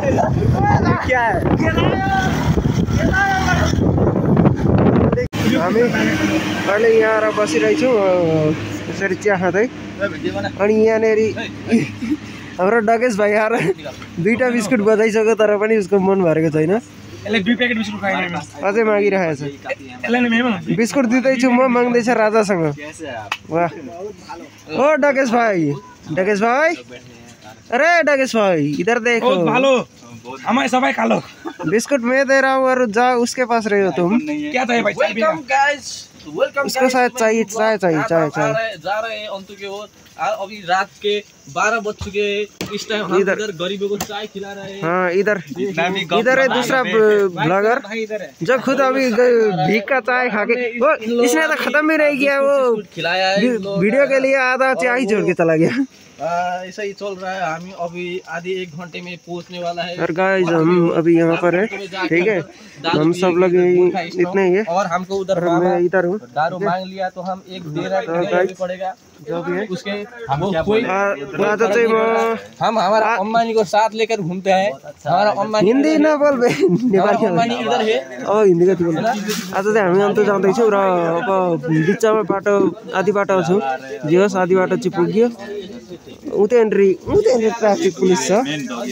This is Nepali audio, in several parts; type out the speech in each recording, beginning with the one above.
क्या है हामी अहिले यहाँ आएर बसिरहेछौँ यसरी चिया खाँदै अनि यहाँनेरि हाम्रो डगेश भाइ आएर दुईटा बिस्कुट बजाइसक्यो तर पनि उसको मन भरेको छैन अझै मागिरहेको छ बिस्कुट दिँदैछु म माग्दैछ राजासँग वाह ओ डगेश भाइ अरे डगेश भाई इधर देखो हमारे सबाई कालो बिस्कुट मैं दे रहा हूँ और जा उसके पास रहे हो तुम क्या चाहिए भाई वेलकम गाइस उसको शायद चाहिए चाय जा रहे हैं अंतु के ओर अभी रात के 12 बज चुके इस टाइम हम इधर गरीबों को चाय खिला रहे हैं हाँ इधर है दूसरा ब्लॉगर जो खुद अभी भीख का चाय खा के वो इसने तो खत्म भी नहीं किया वो खिलाया है वीडियो के लिए आधा चाय छोड़ के चला गया ऐसा ही चल रहा है हम अभी आधे 1 घंटे में पहुंचने वाला है और गाइस हम अभी यहाँ पर है ठीक है हम सब लोग इतने ही है और हमको उधर मैं इधर हूँ दारू मांग लिया तो हम एक देना पड़ेगा जो भी है उसके हम हमारा अम्बानी को साथ लेकर घूमते हैं हमारा अम्बानी हिंदी न बोल नेपाली इधर है हिंदी कति बोल आज चाहिँ हामी अन्त जाँदैछौँ र अब बिचमा बाटो आधी बाटो छौँ जे होस् आधी बाटो चाहिँ पुग्यो उतैनेरि ट्राफिक पुलिस छ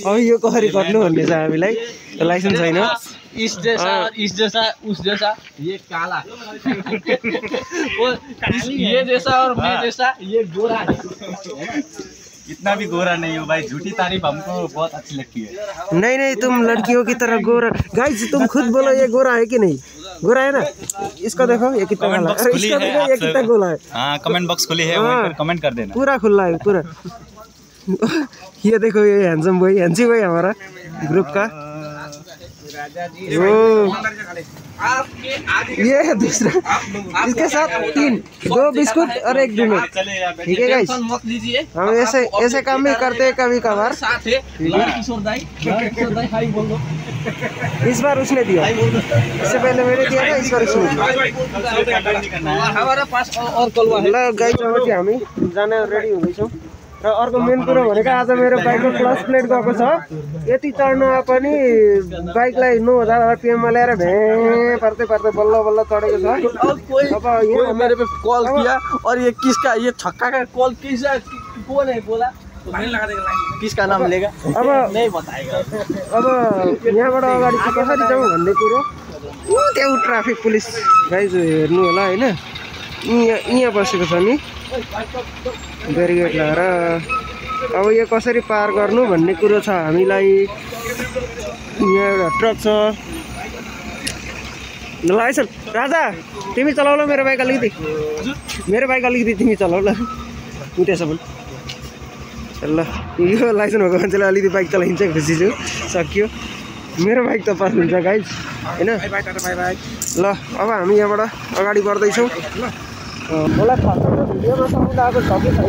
अब यो कसरी गर्नु भन्ने छ हामीलाई लाइसेन्स छैन इस जैसा उस जैसा ये काला ये जैसा और मैं जैसा ये गोरा है इतना भी गोरा नहीं हो भाई झूठी तारीफ हमको बहुत अच्छी लगती है नहीं तुम लड़कियों की तरह गोरा गाइस तुम खुद बोलो ये गोरा है कि नहीं गोरा है ना इसको देखो ये कितना काला है इसको देखो ये कितना गोरा है हाँ कमेंट बॉक्स खुली है कमेंट कर देना पूरा खुला है पूरा ये देखो ये हैंडसम भाई हैंसी भाई हमारा ग्रुप का ये है दूसरा इसके साथ 2 बिस्कुट और 1 डोनट ठीक है गाइस हम ऐसे काम भी करते हैं कभी कभार इस बार उसने दिया इससे पहले मैंने दिया था इस बार उसने दिया हमारा पास और कलवा है गाइस हामी जाने रेडी हुँदैछौँ र अर्को मेन कुरो भनेको आज मेरो बाइकको क्लच प्लेट गएको छ यति चढ्नुमा पनि बाइकलाई 9000 RPM मा ल्याएर भे पर्दै बल्ल बल्ल चढेको छ अब यहाँ मेरे पे कॉल किया और ये किसका ये छक्का का कॉल किसका कौन है बोला किसका नाम लेगा अब नहीं बताएगा अब यहाँबाट अगाडि चाहिँ कसरी जाउँ भन्ने कुरो त्यो ट्राफिक पुलिस गाइज हेर्नु होला हैन यहाँ बसेको छ नि बेरिगेट लगाएर अब यो कसरी पार गर्नु भन्ने कुरो छ हामीलाई यहाँ एउटा ट्रक छ लाइसेन्स राजा तिमी चलाउ ल मेरो बाइक अलिकति तिमी चलाउ ल उठेसम्म ल यो लाइसेन्स भएको मान्छेले अलिकति बाइक चलाइन्छ खुसी छु सकियो मेरो बाइक त पर्नुहुन्छ गाइज हैन ल अब हामी यहाँबाट अगाडि बढ्दैछौँ मलाई थाहा छैन भिडियोमा सम्झिँदा आएको छ कि छैन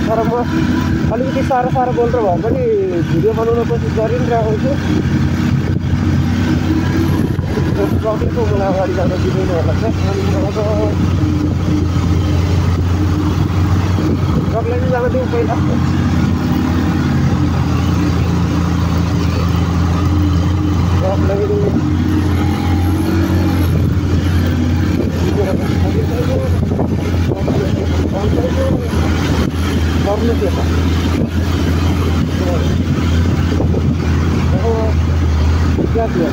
तर म अलिकति साह्रो बोल्नु भए पनि भिडियो बनाउन कोसिस गरिरहेको छु ट्रकको मलाई अगाडि जान दिँदैन होला ट्रकलाई चाहिँ जान दिउँ पहिला क्या किया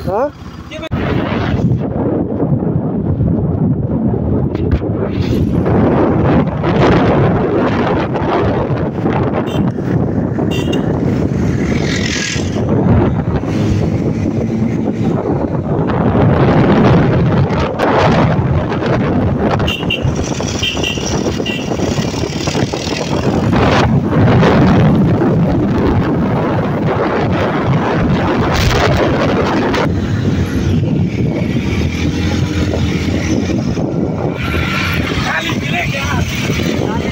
हाँ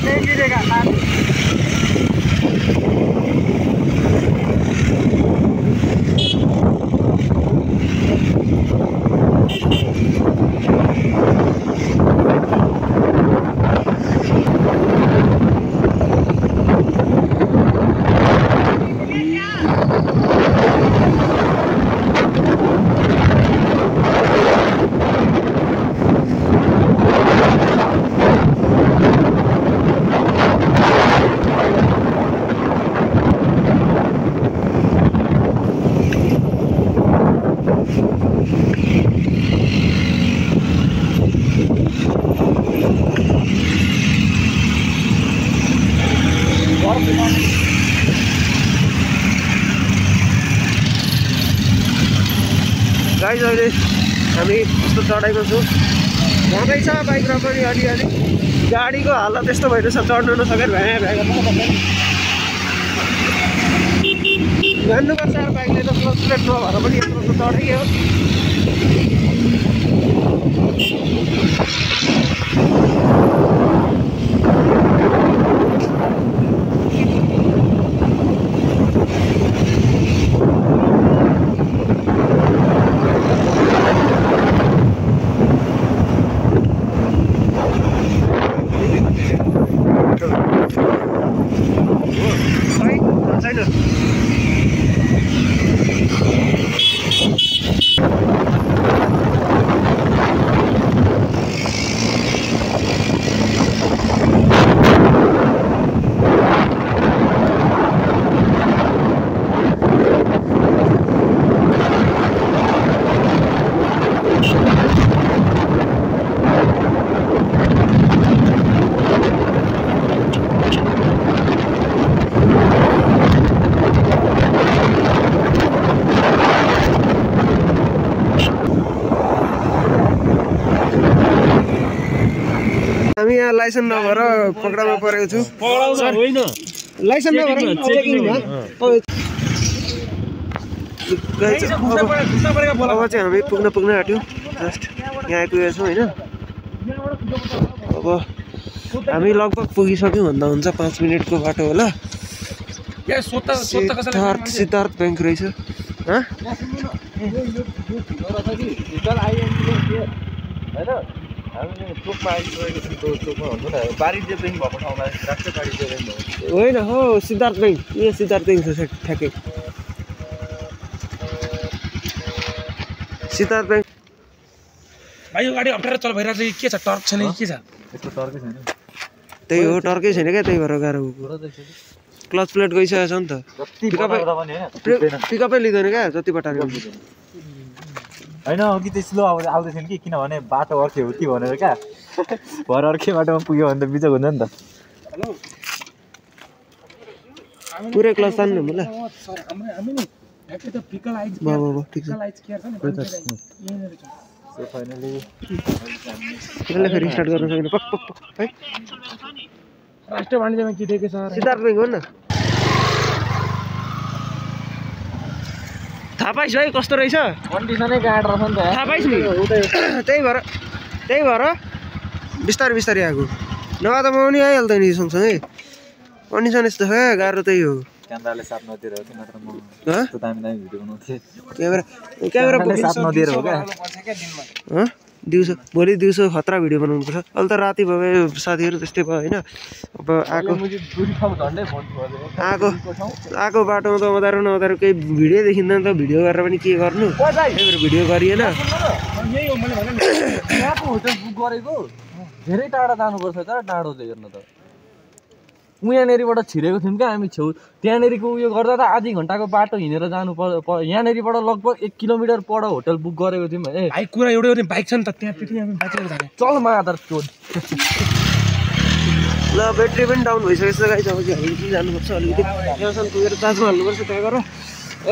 नहीं गिरेगा गाइज अहिले हामी यस्तो चढाइको छौँ राम्रै छ बाइक र पनि अलिअलि गाडीको हालत यस्तो भइरहेछ चढ्नु नसकेर भ्या जान्नुपर्छ बाइकले त क्लच प्लेट नभएर पनि यत्रो त चढै हो हामी यहाँ लाइसेन्स नभएर पक्रामा परेको छु लाइसेन्स नभएर अब चाहिँ हामी पुग्न आँट्यौँ जस्ट यहाँ आइपुगेको छौँ होइन अब हामी लगभग पुगिसक्यौँ भन्दा हुन्छ 5 मिनटको बाटो होला सिद्धार्थ ब्याङ्क रहेछ होइन हो सिद्धार्थ ब्याङ्क यो सिद्धार्थ ब्याङ्क छ ठ्याक्कै सिद्धार्थ ब्याङ्क भाइ यो गाडी अप्ठ्यारो चल भइरहेको छ के छ टर्क छैन के छ यसको टर्कै छैन त्यही हो टर्कै छैन क्या त्यही भएर गाह्रो क्लच प्लेट गइसकेको छ नि त पिकअपै लिँदैन क्या जति बटार होइन अघि त स्लो आउँदैथ्यो कि किनभने बाटो अर्कै हो कि भनेर क्या भर अर्कै बाटोमा पुग्यो भने त बिचक हुन्छ नि त पुरै क्लच तान्नु मलाई फाइनली फेरि स्टार्ट गर्न सक्दैन है राष्ट्रिय वाणिज्यमा के दिएको छ सिद्धार्थ ब्याङ्क हो न थाहा पाइस् है कस्तो रहेछ कन्डिसनै गाड रहेछ नि त थाहा पाइस् नि त्यही भएर बिस्तारै बिस्तारै आएको नभए त म पनि आइहाल्दैन नि सँगसँगै कन्डिसन यस्तो छ गाह्रो त्यही हो क्यामेराले साथ नदिएर हो कि नत्र म त्यस्तो दामी भिडियो बनाउँथेँ क्यामेरा साथ नदिएर हो क्या दिउँसो भोलि दिउँसो खतरा भिडियो बनाउनुपर्छ अहिले त राति भयो साथीहरू त्यस्तै भयो होइन अब आएको बाटोमा त अँधारो नअँधारो केही भिडियो देखिँदैन त भिडियो गरेर पनि के गर्नु त्यही भएर भिडियो गरिएन यही हो मैले भने यहाँको होटल बुक गरेको धेरै टाढा जानुपर्छ त टाढो हेर्न त यहाँनिरबाट छिरेको थियौँ क्या हामी छेउ त्यहाँनिरको उयो गर्दा त आधी घन्टाको बाटो हिँडेर जानु यहाँनिरबाट लगभग 1 किलोमिटर पर होटल बुक गरेको थियौँ है भाइ कुरा एउटै हो नि बाइक छ नि त त्यहाँ त्यति हामी बाइकले जाने चल म आधार चोर ल ब्याट्री पनि डाउन भइसकेछ गाइस अब चाहिँ हामी पनि जानुपर्छ अलिकति त्यहाँसम्म पुगेर चार्जमा हाल्नुपर्छ त्यहाँ गएर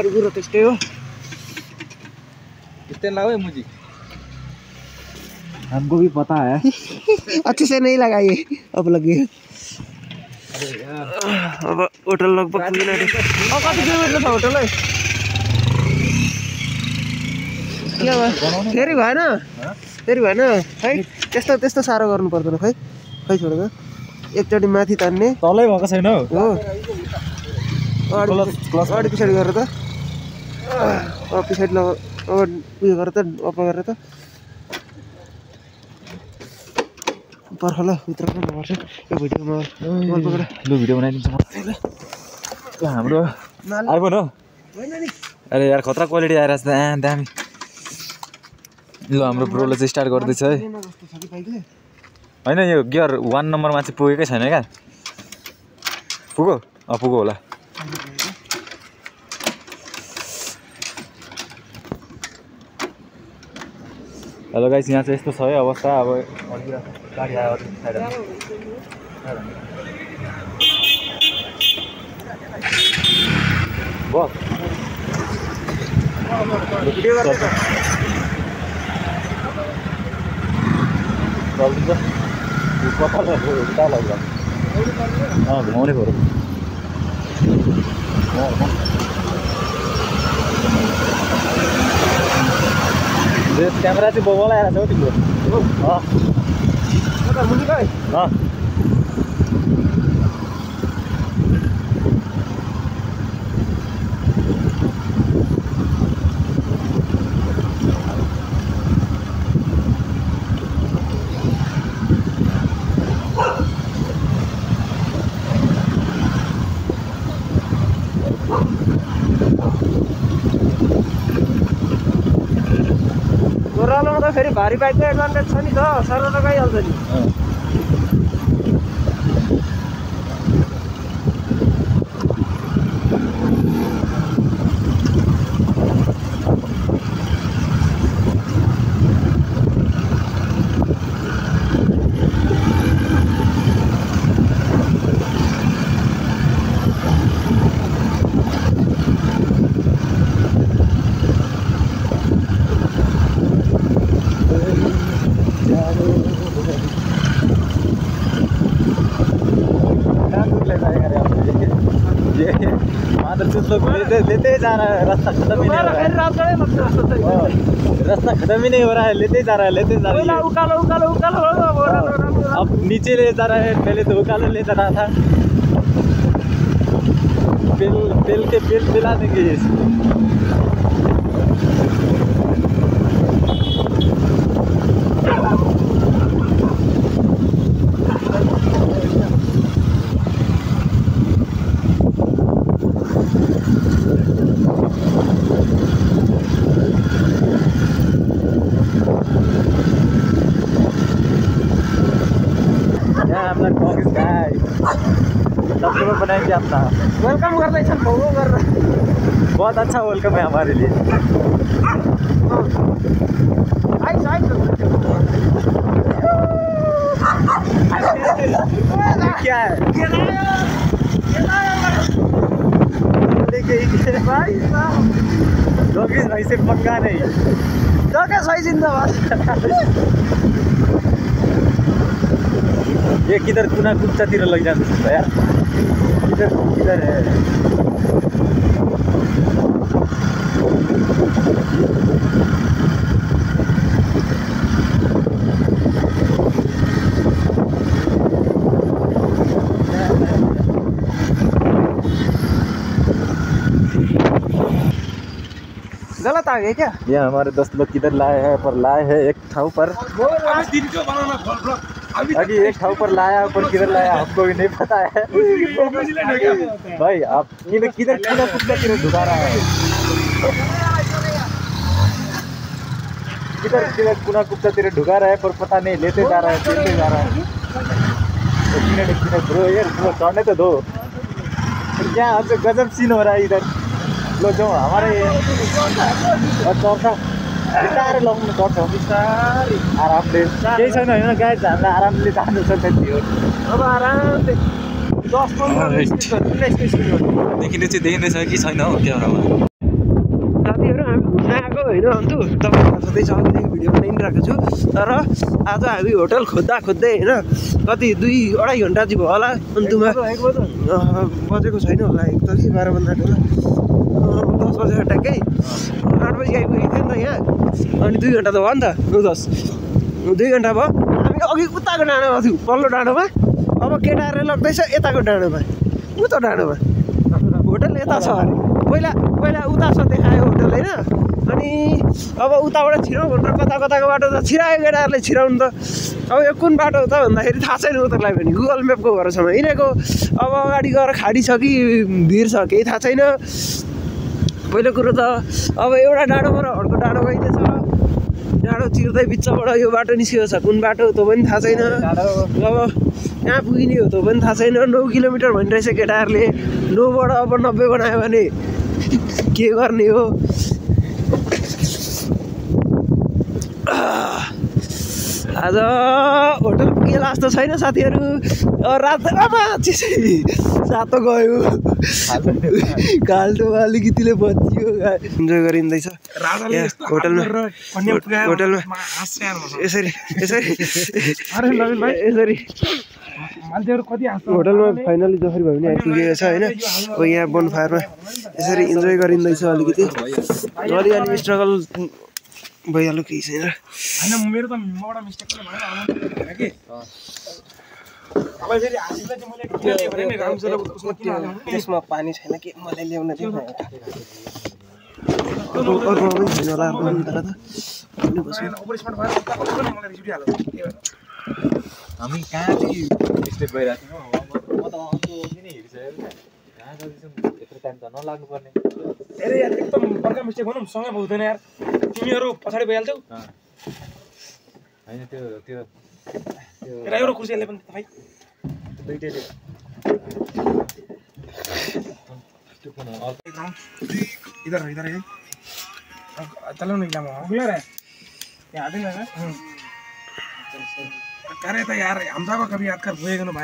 अरू कुरो त्यस्तै हो त्यस्तै लाऊ है मुजी हमको भी पता है अच्छे से नहीं लगाइए अब लगे अब होटल लगभग पुगिन आँट्यो कति किलोमिटर छ होटल है के भयो फेरि भएन है त्यस्तो साह्रो गर्नु पर्दैन खै छोडेर एकचोटि माथि तान्ने तलै भएको छैन हो अगाडि पछाडि गरेर त पछाडि उयो गरेर त अप गरेर त पर्ख ल भित्र पनि गर्छ यो भिडियोमा लु भिडियो बनाइदिन्छ म हाम्रो आइफोन हो अरे यार खतरा क्वालिटी आइरहेछ त दामी ल हाम्रो ब्रोले चाहिँ स्टार्ट गर्दैछ है होइन यो गियर 1 नम्बरमा चाहिँ पुगेकै छैन क्या पुग्यो पुग्यो होला हेलो गाइस यहाँ चाहिँ यस्तो छ है अवस्था अब गाडी आयो बस चल्दिन्छ घुमाउने पऱ्यो क्यामेरा चाहिँ बोला आएर छ हौ तिम्रो गोरालोमा त फेरि भारी बाइकको एडभान्टेज छ नि त सानो त गइहाल्छ नि लेते जा रहा है रास्ता खत्म ही नहीं हो रहा है रास्ता खत्म ही नहीं हो रहा है लेते जा रहा है अब नीचे ले जा रहा है पहले तो उकालो ले जा रहा था पेल के पेल पिला देंगे बनाएंगे अपना वेलकम गर्दैछ भौगो गरेर बहुत अच्छा वेलकम है हमारे लिए क्या है जोगेश भाई से पंगा नहीं जोगेश भाई जिंदाबाद ये किधर कुना कुप्चातिर लगिजान्छ यार किधर है गलत आ गए क्या ये हमारे दोस्त लोग किधर लाए हैं पर लाए हैं एक ठाव पर अभी एक ठाव पर लाया पर किधर लाया हमको भी नहीं पता है भाई आप किधर ढुका रहा है किधर कुना कुप्चातिर ढुका रहा है पर पता नहीं लेते जा रहा है ब्रो यार चढ़ने तो दो क्या हमसे गजब सीन हो रहा है इधर लो जो हमारे और चौथा बिस्तारै लगाउनु पर्छ बिस्तारै आरामले केही छैन होइन गाडी हामीलाई आरामले जानु छ त्यति हो अब आरामले 10-15 देखिने छ कि छैन हो क्यामेरामा साथीहरू हामी घुम्न आएको होइन अन्त तपाईँलाई सधैँ अघिदेखि भिडियो बनाइरहेको छु तर आज हामी होटल खोज्दै होइन कति 2-2.5 घन्टा चाहिँ भयो होला अन्तमा बजेको छैन होला 1 त कि 12 भन्दा होला 10 बजेर ट्याक्कै 8 बजी आइपुगेको थियो नि त यहाँ अनि 2 घन्टा त भयो नि त 9-10 2 घन्टा भयो हामी अघि उताको डाँडोमा थियौँ पल्लो डाँडोमा अब केटाहरूले लग्दैछ यताको डाँडोमा उता डाँडोमा होटल यता छ अरे पहिला उता छ देखायो होटल होइन अनि अब उताबाट छिराउँ भनेर कताको बाटो त छिरायो केटाहरूले छिराउनु त अब यो कुन बाटो हो त भन्दाखेरि थाहा छैन उतालाई पनि गुगल म्यापको भरोसामा यिनीहरूको अब अगाडि गएर खाडी छ कि भिर छ केही थाहा छैन पहिलो कुरो त अब एउटा डाँडोबाट अर्को डाँडो गइदिएछ डाँडो चिर्दै बिचबाट यो बाटो निस्किएको छ कुन बाटो त्यो पनि थाहा छैन अब कहाँ पुगिने हो त्यो पनि थाहा छैन 9 किलोमिटर भनिरहेछ केटाहरूले 9बाट अब 90 बनायो भने के गर्ने हो आज होटल पुगेला जस्तो छैन साथीहरू रातो सातो गयो काल्टो अलिकतिले बचियो इन्जोय गरिँदैछ होटलमा यसरी होटलमा फाइनली जसरी भए पनि आइपुगेको छ होइन अब यहाँ बोन फायरमा यसरी इन्जोय गरिँदैछ अलिकति अलिअलि स्ट्रगल भइहाल्यो केही छैन त्यसमा पानी छैन कि मलाई ल्याउन थियो हामी कहाँदेखि स्टेप गइरहेको थियौँ म त अर्को किन हिँडिसकेको कहाँ जाँदैछौँ यत्रो टाइम त नलाग्नु पर्ने धेरै यार एकदम बर्का मिस्टेक भनौँ सँगै हुँदैन यार तिमीहरू पछाडि भइहाल्छौ होइन त्यो एउटा कुर्सीले पनि भाइ दुइटैले इधर है चलो नहीं लामा अगला रे यहाँ आते ना करे तो यार हम कभी याद कर भूलेगा ना भाई